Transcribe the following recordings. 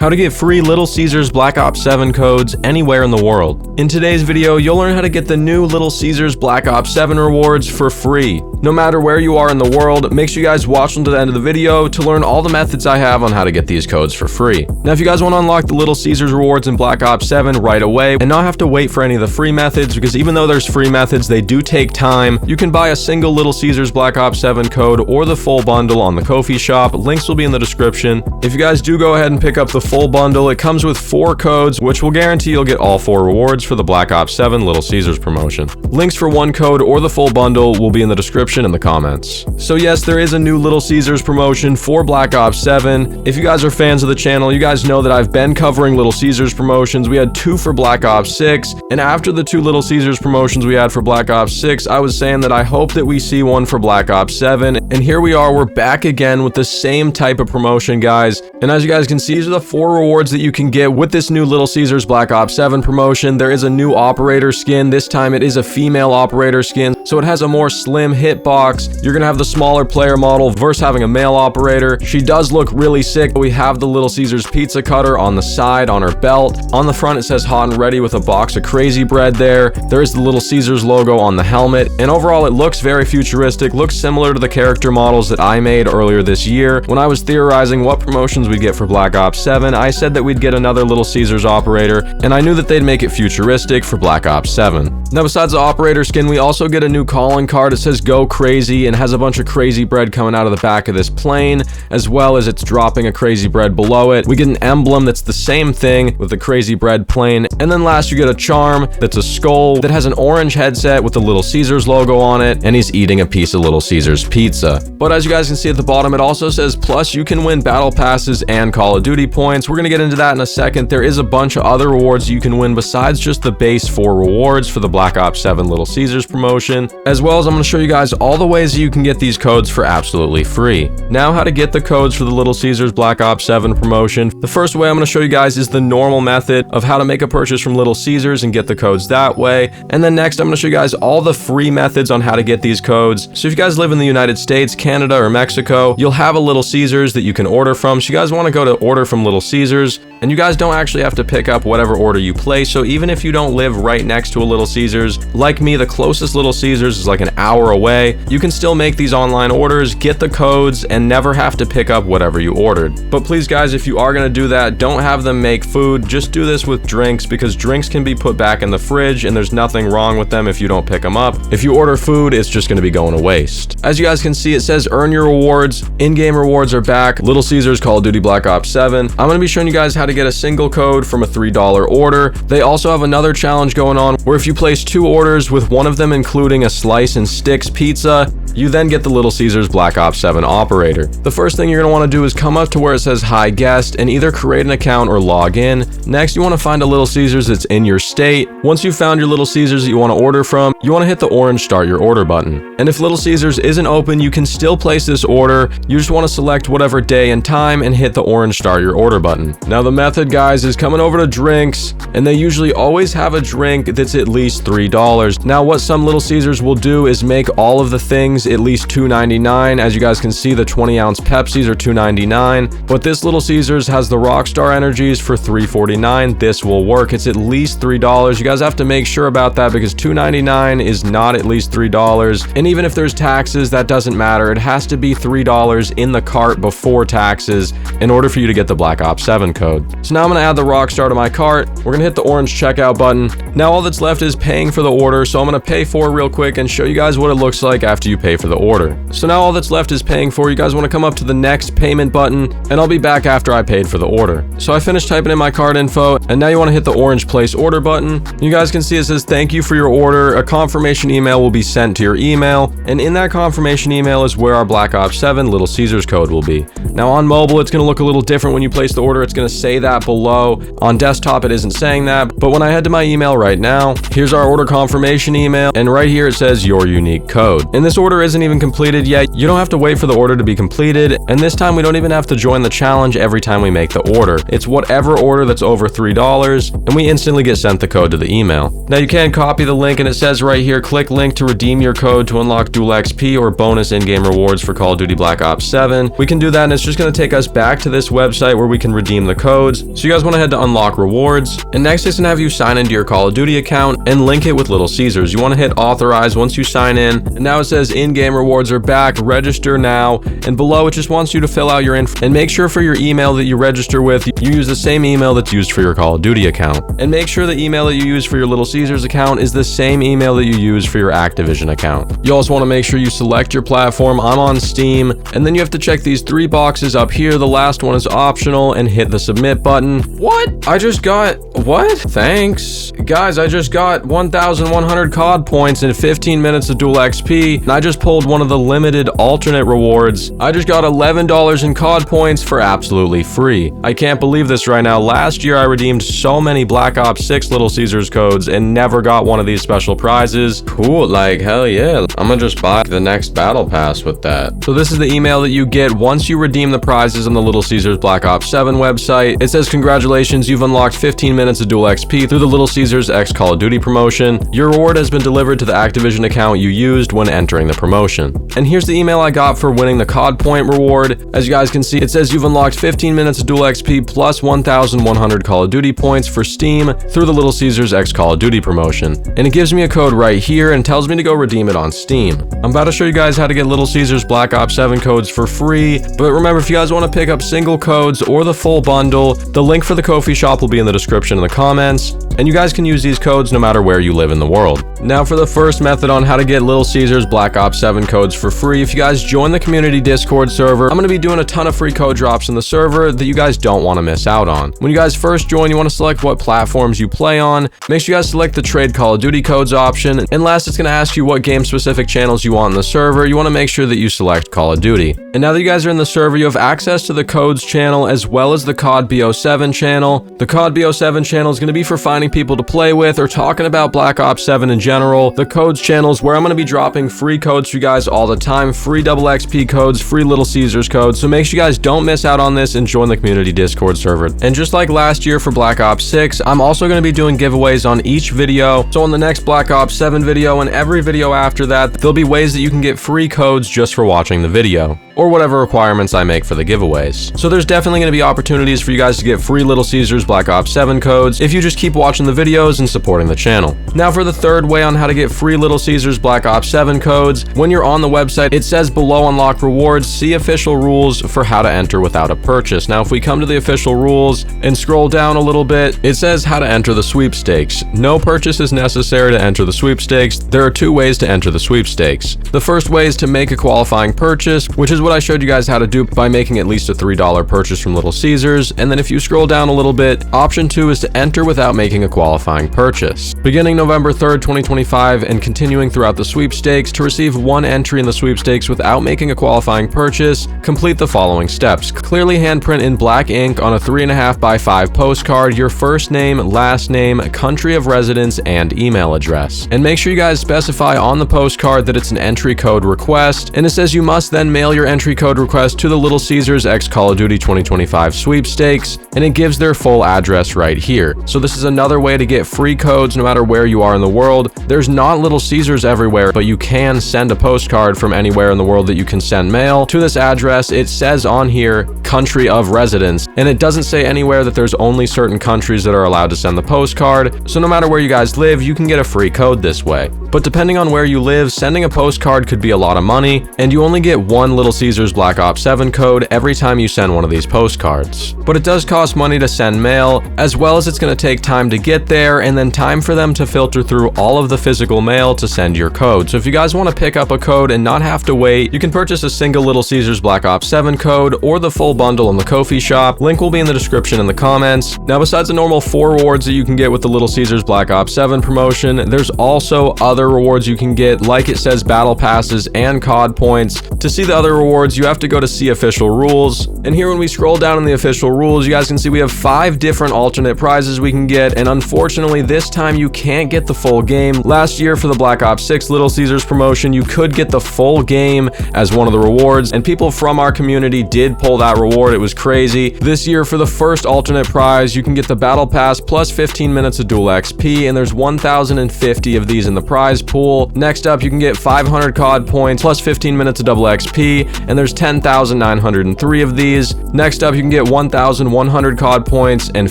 How to get free Little Caesars Black Ops 7 codes anywhere in the world. In today's video, you'll learn how to get the new Little Caesars Black Ops 7 rewards for free. No matter where you are in the world, make sure you guys watch until the end of the video to learn all the methods I have on how to get these codes for free. Now, if you guys want to unlock the Little Caesars rewards in Black Ops 7 right away and not have to wait for any of the free methods, because even though there's free methods, they do take time, you can buy a single Little Caesars Black Ops 7 code or the full bundle on the Ko-fi shop. Links will be in the description. If you guys do go ahead and pick up the full bundle, it comes with 4 codes, which will guarantee you'll get all 4 rewards for the Black Ops 7 Little Caesars promotion. Links for one code or the full bundle will be in the description in the comments. So yes, there is a new Little Caesars promotion for Black Ops 7. If you guys are fans of the channel, you guys know that I've been covering Little Caesars promotions. We had 2 for Black Ops 6, and after the 2 Little Caesars promotions we had for Black Ops 6, I was saying that I hope that we see one for Black Ops 7, and here we are, we're back again with the same type of promotion, guys. And as you guys can see, these are the 4 rewards that you can get with this new Little Caesars Black Ops 7 promotion. There is a new operator skin. This time it is a female operator skin, so it has a more slim hitbox. You're gonna have the smaller player model versus having a male operator. She does look really sick. We have the Little Caesars pizza cutter on the side on her belt. On the front it says hot and ready with a box of crazy bread there. There is the Little Caesars logo on the helmet, and overall it looks very futuristic, looks similar to the character models that I made earlier this year. When I was theorizing what promotions we'd get for Black Ops 7, I said that we'd get another Little Caesars operator, and I knew that they'd make it futuristic for Black Ops 7. Now, besides the operator skin, we also get a new calling card. It says go crazy and has a bunch of crazy bread coming out of the back of this plane, as well as it's dropping a crazy bread below it. We get an emblem that's the same thing with the crazy bread plane, and then last you get a charm that's a skull that has an orange headset with the Little Caesars logo on it, and he's eating a piece of Little Caesars pizza. But as you guys can see at the bottom, it also says plus you can win battle passes and Call of Duty points. We're gonna get into that in a second. There is a bunch of other rewards you can win besides just the base 4 rewards for the Black Ops 7 Little Caesars promotion, as well as I'm gonna show you guys all the ways that you can get these codes for absolutely free. Now, how to get the codes for the Little Caesars Black Ops 7 promotion. The first way I'm gonna show you guys is the normal method of how to make a purchase from Little Caesars and get the codes that way. And then next, I'm gonna show you guys all the free methods on how to get these codes. So if you guys live in the United States, Canada, or Mexico, you'll have a Little Caesars that you can order from. So you guys wanna go to order from Little Caesars, and you guys don't actually have to pick up whatever order you place. So even if you don't live right next to a Little Caesars, like me, the closest Little Caesars is like an hour away, you can still make these online orders, get the codes, and never have to pick up whatever you ordered. But please guys, if you are gonna do that, don't have them make food. Just do this with drinks, because drinks can be put back in the fridge and there's nothing wrong with them if you don't pick them up. If you order food, it's just gonna be going to waste. As you guys can see, it says earn your rewards. In-game rewards are back. Little Caesars Call of Duty Black Ops 7. I'm gonna be showing you guys how to get a single code from a $3 order. They also have another challenge going on where if you place 2 orders with one of them including a slice and sticks pizza, you then get the Little Caesars Black Ops 7 operator. The first thing you're going to want to do is come up to where it says Hi Guest and either create an account or log in. Next, you want to find a Little Caesars that's in your state. Once you've found your Little Caesars that you want to order from, you want to hit the orange Start Your Order button. And if Little Caesars isn't open, you can still place this order. You just want to select whatever day and time and hit the orange Start Your Order button. Now the method, guys, is coming over to drinks, and they usually always have a drink that's at least $3. Now what some Little Caesars will do is make all of the things at least $2.99. As you guys can see, the 20-ounce Pepsis are $2.99, but this Little Caesars has the Rockstar Energies for $3.49. This will work. It's at least $3. You guys have to make sure about that, because $2.99 is not at least $3, and even if there's taxes, that doesn't matter. It has to be $3 in the cart before taxes in order for you to get the Black Ops 7 code. So now I'm gonna add the Rockstar to my cart. We're gonna hit the orange checkout button. Now all that's left is paying for the order, so I'm gonna pay for it real quick and show you guys what it looks like after you pay for the order. So now all that's left is paying for. You guys want to come up to the next payment button, and I'll be back after I paid for the order. So I finished typing in my card info, and now you want to hit the orange place order button. You guys can see it says thank you for your order. A confirmation email will be sent to your email, and in that confirmation email is where our Black Ops 7 Little Caesars code will be. Now on mobile, it's going to look a little different when you place the order. It's going to say that below. On desktop, it isn't saying that, but when I head to my email right now, here's our order confirmation email, and right here it says your unique code. And this order order isn't even completed yet, you don't have to wait for the order to be completed, and this time we don't even have to join the challenge every time we make the order. It's whatever order that's over $3, and we instantly get sent the code to the email. Now you can copy the link, and it says right here, click link to redeem your code to unlock dual XP or bonus in-game rewards for Call of Duty Black Ops 7. We can do that, and it's just going to take us back to this website where we can redeem the codes. So you guys want to head to unlock rewards, and next it's going to have you sign into your Call of Duty account and link it with Little Caesars. You want to hit authorize once you sign in, and now it says in-game rewards are back, register now, and below it just wants you to fill out your info, and make sure for your email that you register with, you use the same email that's used for your Call of Duty account. And make sure the email that you use for your Little Caesars account is the same email that you use for your Activision account. You also want to make sure you select your platform. I'm on Steam, and then you have to check these 3 boxes up here. The last one is optional, and hit the submit button. What? I just got... what? Thanks. Guys, I just got 1,100 COD points and 15 minutes of dual XP, and I just pulled one of the limited alternate rewards. I just got $11 in COD points for absolutely free. I can't believe this right now. Last year I redeemed so many Black Ops 6 Little Caesars codes and never got one of these special prizes. Cool, like hell yeah. I'm gonna just buy the next battle pass with that. So this is the email that you get once you redeem the prizes on the Little Caesars Black Ops 7 website. It says congratulations, you've unlocked 15 minutes of dual XP through the Little Caesars X Call of Duty promotion. Your reward has been delivered to the Activision account you used when entering the promotion. And here's the email I got for winning the COD point reward. As you guys can see, it says you've unlocked 15 minutes of dual XP plus 1,100 Call of Duty points for Steam through the Little Caesars X Call of Duty promotion. And it gives me a code right here and tells me to go redeem it on Steam. I'm about to show you guys how to get Little Caesars Black Ops 7 codes for free, but remember, if you guys want to pick up single codes or the full bundle, the link for the Ko-fi shop will be in the description in the comments, and you guys can use these codes no matter where you live in the world. Now for the first method on how to get Little Caesars Black Ops 7 codes for free, if you guys join the community Discord server, I'm going to be doing a ton of free code drops in the server that you guys don't want to miss out on. When you guys first join, you want to select what platforms you play on. Make sure you guys select the trade Call of Duty codes option, and last it's going to ask you what game specific channels you want in the server. You want to make sure that you select Call of Duty. And now that you guys are in the server, you have access to the codes channel as well as the COD BO7 channel. The COD BO7 channel is going to be for finding people to play with or talking about Black Ops 7 in general. The codes channel is where I'm going to be dropping free codes for you guys all the time, free double XP codes, free Little Caesars codes, so make sure you guys don't miss out on this and join the community Discord server. And just like last year for Black Ops 6, I'm also going to be doing giveaways on each video. So on the next Black Ops 7 video and every video after that, there'll be ways that you can get free codes just for watching the video, or whatever requirements I make for the giveaways. So there's definitely going to be opportunities for you guys to get free Little Caesars Black Ops 7 codes if you just keep watching the videos and supporting the channel. Now for the third way on how to get free Little Caesars Black Ops 7 codes, when you're on the website, it says below unlock rewards, see official rules for how to enter without a purchase. Now if we come to the official rules and scroll down a little bit, it says how to enter the sweepstakes. No purchase is necessary to enter the sweepstakes. There are 2 ways to enter the sweepstakes. The first way is to make a qualifying purchase, which is what I showed you guys how to do by making at least a $3 purchase from Little Caesars. And then if you scroll down a little bit, option 2 is to enter without making a qualifying purchase. Beginning November 3rd, 2025 and continuing throughout the sweepstakes, to receive 1 entry in the sweepstakes without making a qualifying purchase, complete the following steps. Clearly handprint in black ink on a 3.5x5 postcard your first name, last name, country of residence, and email address. And make sure you guys specify on the postcard that it's an entry code request, and it says you must then mail your entry code request to the Little Caesars X Call of Duty 2025 sweepstakes, and it gives their full address right here. So this is another way to get free codes no matter where you are in the world. There's not Little Caesars everywhere, but you can send a postcard from anywhere in the world that you can send mail to this address. It says on here country of residence, and it doesn't say anywhere that there's only certain countries that are allowed to send the postcard. So no matter where you guys live, you can get a free code this way. But depending on where you live, sending a postcard could be a lot of money, and you only get 1 Little Caesars Black Ops 7 code every time you send one of these postcards. But it does cost money to send mail, as well as it's going to take time to get there, and then time for them to filter through all of the physical mail to send your code. So if you guys want to pick up a code and not have to wait, you can purchase a single Little Caesars Black Ops 7 code or the full bundle in the Ko-fi shop. Link Link will be in the description and the comments. Now, besides the normal 4 rewards that you can get with the Little Caesars Black Ops 7 promotion, there's also other rewards you can get, like it says battle passes and COD points. To see the other rewards, you have to go to see official rules. And here when we scroll down in the official rules, you guys can see we have 5 different alternate prizes we can get, and unfortunately this time you can't get the full game. Last year for the Black Ops 6 Little Caesars promotion, you could get the full game as one of the rewards, and people from our community did pull that reward. It was crazy. This year for the first alternate prize, you can get the battle pass plus 15 minutes of dual XP, and there's 1,050 of these in the prize pool. Next up, you can get 500 COD points plus 15 minutes of double XP, and there's 10,903 of these. Next up, you can get 1,100 COD points and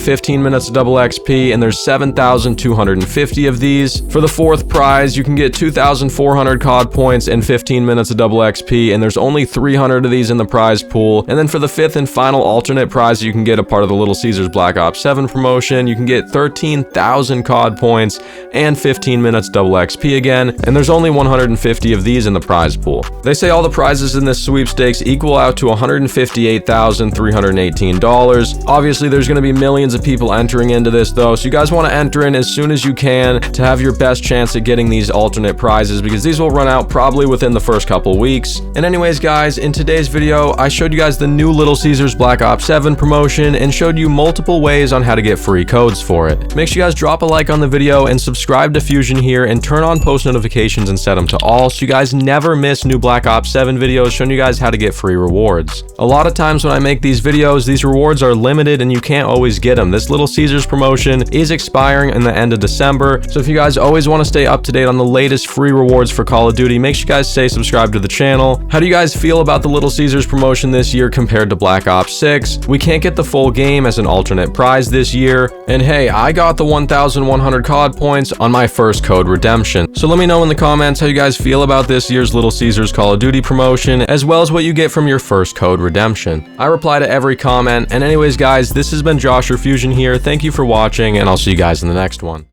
15 minutes of double XP, and there's 7,250 of these. For the fourth prize, you can get 2,400 COD points and 15 minutes of double XP, and there's only 300 of these in the prize pool. And then for the fifth and final alternate prize, you can get a part of the Little Caesars Black Ops 7 promotion. You can get 13,000 COD points and 15 minutes double XP again, and there's only 150 of these in the prize pool. They say all the prizes in this sweepstakes equal out to $158,318. Obviously, there's going to be millions of people entering into this though, so you guys want to enter in as soon as you can to have your best chance at getting these alternate prizes, because these will run out probably within the first couple weeks. And anyways guys, in today's video, I showed you guys the new Little Caesars Black Ops 7 promotion and showed you multiple ways on how to get free codes for it. Make sure you guys drop a like on the video and subscribe to FUZIONHERE and turn on post notifications and set them to all so you guys never miss new Black Ops 7 videos showing you guys how to get free rewards. A lot of times when I make these videos, these rewards are limited and you can't always get them. This Little Caesars promotion is expiring in the end of December, so if you guys always want to stay up to date on the latest free rewards for Call of Duty, make sure you guys stay subscribed to the channel. How do you guys feel about the Little Caesars promotion this year compared to Black Ops 6? We can't get the full game as an alternate prize this year, and hey, I got the 1,100 COD points on my first code redemption. So let me know in the comments how you guys feel about this year's Little Caesars Call of Duty promotion, as well as what you get from your first code redemption. I reply to every comment, and anyways guys, this has been Josh or FUZIONHERE. Thank you for watching, and I'll see you guys in the next one.